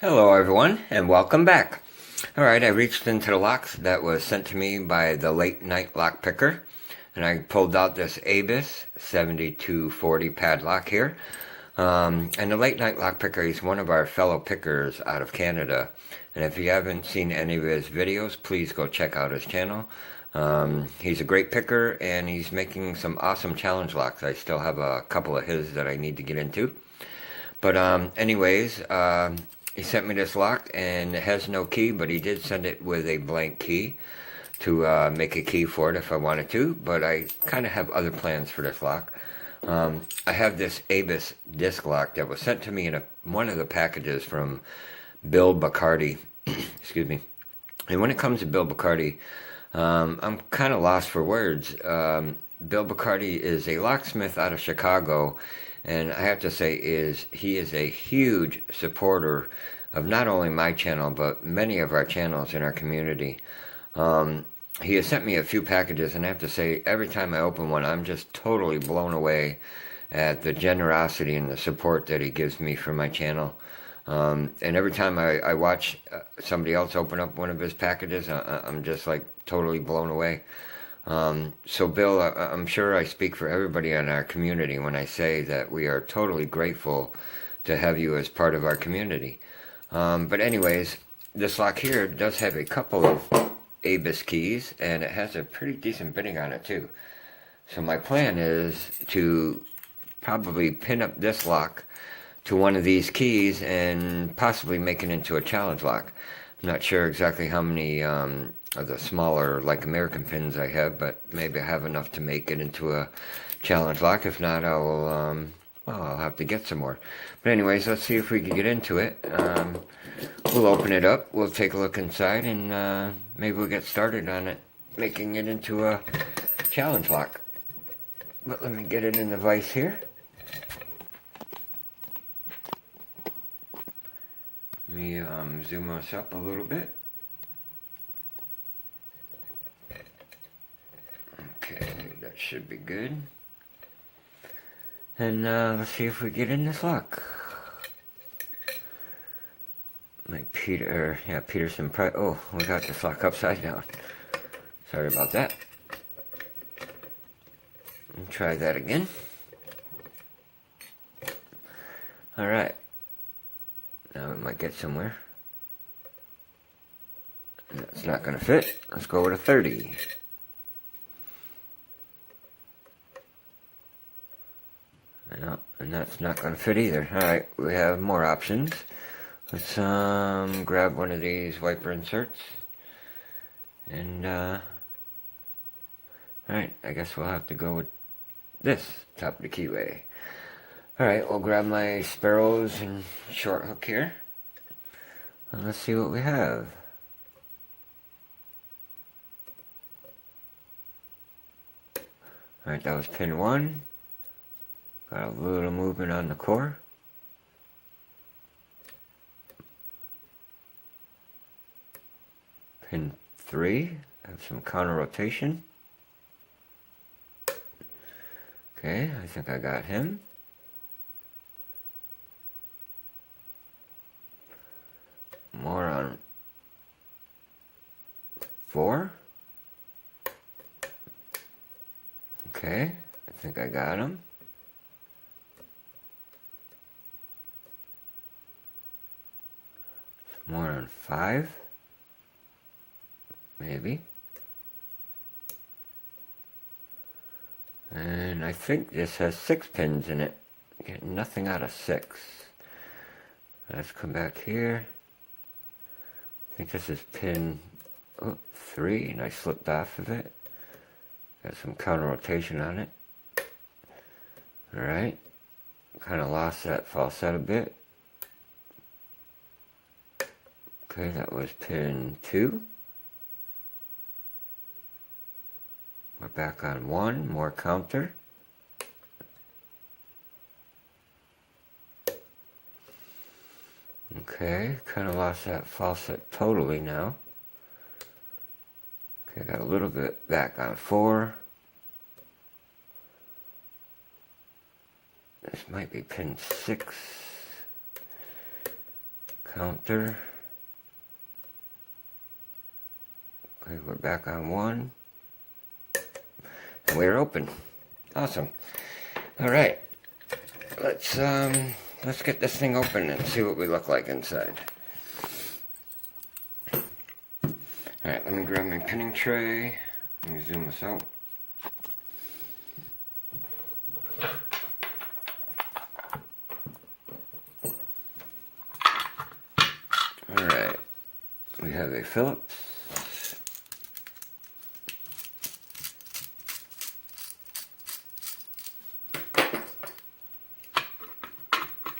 Hello everyone, and welcome back. Alright, I reached into the locks that was sent to me by the Late Night Lock Picker, and I pulled out this ABUS 7240 padlock here. And the Late Night Lock Picker is one of our fellow pickers out of Canada. And if you haven't seen any of his videos, please go check out his channel. He's a great picker, and he's making some awesome challenge locks. I still have a couple of his that I need to get into. But anyways, he sent me this lock, and it has no key, but he did send it with a blank key to make a key for it if I wanted to. But I kind of have other plans for this lock. I have this ABUS disc lock that was sent to me in one of the packages from Bill Bacardi. Excuse me. And when it comes to Bill Bacardi, I'm kind of lost for words. Bill Bacardi is a locksmith out of Chicago, and I have to say he is a huge supporter of not only my channel, but many of our channels in our community. He has sent me a few packages, and I have to say, every time I open one, I'm just totally blown away at the generosity and the support that he gives me for my channel. And every time I watch somebody else open up one of his packages, I'm just like totally blown away. So Bill, I'm sure I speak for everybody in our community when I say that we are totally grateful to have you as part of our community. But anyways, this lock here does have a couple of ABUS keys, and it has a pretty decent bitting on it too. So my plan is to probably pin up this lock to one of these keys and possibly make it into a challenge lock. I'm not sure exactly how many of the smaller, like American pins I have, but maybe I have enough to make it into a challenge lock. If not, I'll have to get some more. But anyways, let's see if we can get into it. We'll open it up, we'll take a look inside, and maybe we'll get started on it, making it into a challenge lock. But let me get it in the vise here. Let me zoom this up a little bit. Okay, that should be good. And let's see if we get in this lock. Like Peterson Price. Oh, we got this lock upside down. Sorry about that. Try that again. Alright. Now we might get somewhere. That's not going to fit. Let's go with a 30. Yeah, and that's not going to fit either. Alright, we have more options. Let's grab one of these wiper inserts. And, alright, I guess we'll have to go with this top of the keyway. Alright, we'll grab my sparrows and short hook here. And let's see what we have. Alright, that was pin 1. Got a little movement on the core. Pin 3, have some counter rotation. Okay, I think I got him. More on 4. Okay, I think I got him. More on 5. Maybe. And I think this has 6 pins in it. Get nothing out of 6. Let's come back here. I think this is pin 3, and I slipped off of it. Got some counter rotation on it. Alright. Kind of lost that falset a bit. Okay, that was pin 2. We're back on 1, more counter. Okay, kind of lost that falset totally now. Okay, got a little bit back on 4. This might be pin 6. Counter. Okay, we're back on 1. And we're open. Awesome. Alright. Let's get this thing open and see what we look like inside. Alright, let me grab my pinning tray. Let me zoom this out. Alright, we have a Phillips.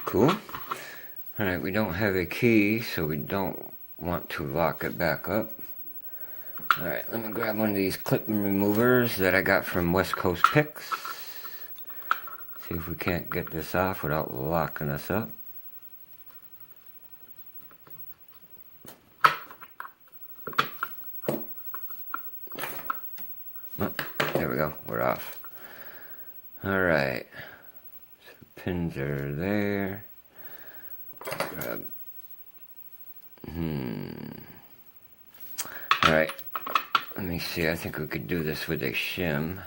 Cool. Alright, we don't have a key, so we don't want to lock it back up. Alright, let me grab one of these clip removers that I got from West Coast Picks. See if we can't get this off without locking us up. Oh, there we go, we're off. Alright, so pins are there. Grab. Alright, let me see, I think we could do this with a shim.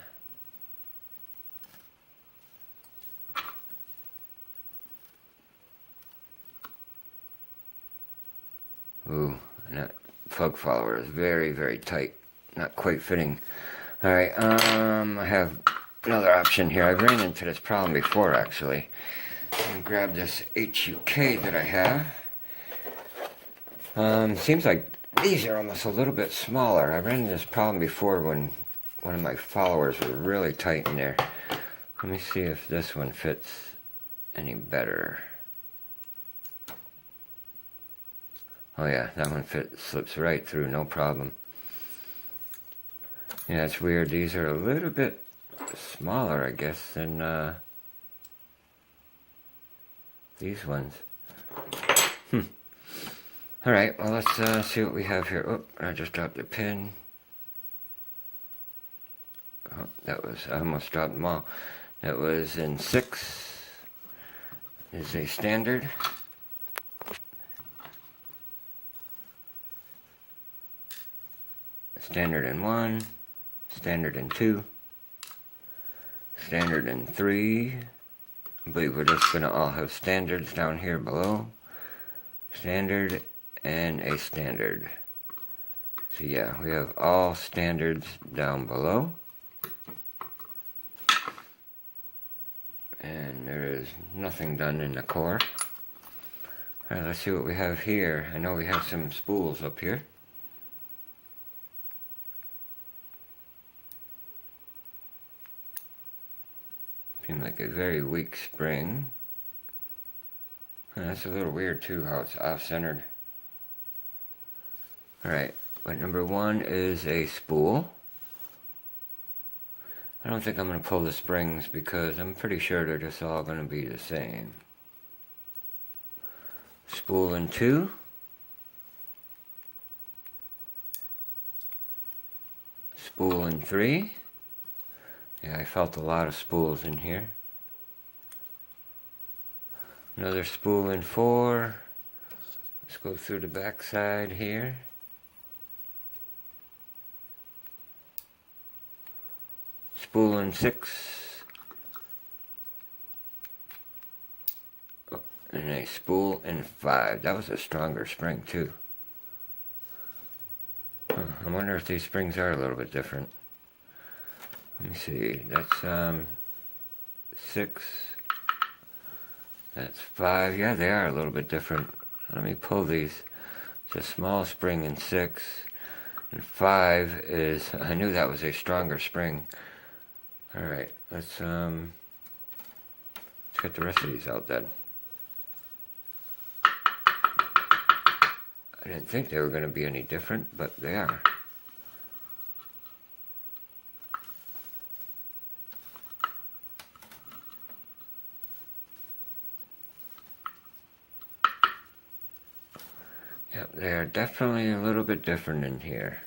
Ooh, and that plug follower is very, very tight. Not quite fitting. Alright, I have another option here. I ran into this problem before, actually. I'm gonna grab this HUK that I have. Seems like these are almost a little bit smaller. I ran into this problem before when one of my followers were really tight in there. Let me see if this one fits any better. Oh yeah, that one slips right through, no problem. Yeah, it's weird. These are a little bit smaller, I guess, than these ones. Alright, well, let's see what we have here. Oh, I just dropped the pin. Oh, I almost dropped them all. That was in 6. Is a standard. Standard in 1. Standard in 2. Standard in 3. I believe we're just going to all have standards down here below. Standard and a standard. So yeah, we have all standards down below. And there is nothing done in the core. Alright, let's see what we have here. I know we have some spools up here. Seems like a very weak spring. That's a little weird too, how it's off-centered. Alright, but number 1 is a spool. I don't think I'm going to pull the springs because I'm pretty sure they're just all going to be the same. Spool in 2. Spool in 3. Yeah, I felt a lot of spools in here. Another spool in 4. Let's go through the back side here. Spool in 6. Oh, and a spool in 5. That was a stronger spring too. I wonder if these springs are a little bit different. Let me see, that's 6, that's 5, yeah they are a little bit different. Let me pull these. It's a small spring in 6, and 5 is, I knew that was a stronger spring. Alright, let's get the rest of these out then. I didn't think they were going to be any different, but they are. Yep, they are definitely a little bit different in here.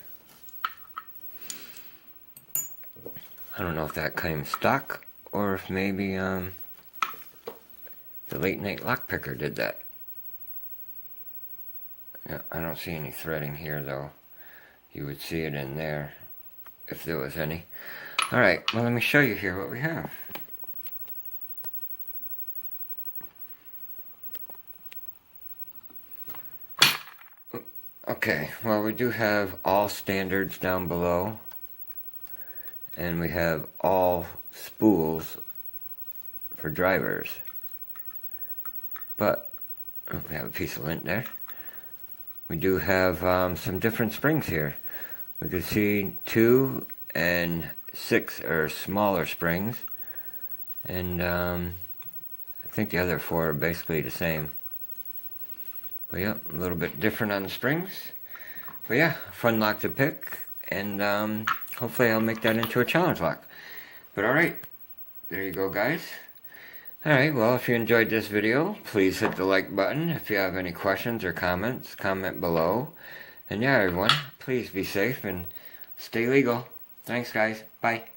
I don't know if that came stock or if maybe the Late Night Lock Picker did that. Yeah, I don't see any threading here though. You would see it in there if there was any. Alright, well, let me show you here what we have. Okay, well, we do have all standards down below, and we have all spools for drivers. But we have a piece of lint there. We do have some different springs here. We can see 2 and 6 are smaller springs, and I think the other 4 are basically the same. But yeah, a little bit different on the springs. But yeah, fun lock to pick, and hopefully I'll make that into a challenge lock. But alright, there you go, guys. Alright, well, if you enjoyed this video, please hit the like button. If you have any questions or comments, comment below. And yeah, everyone, please be safe and stay legal. Thanks, guys. Bye.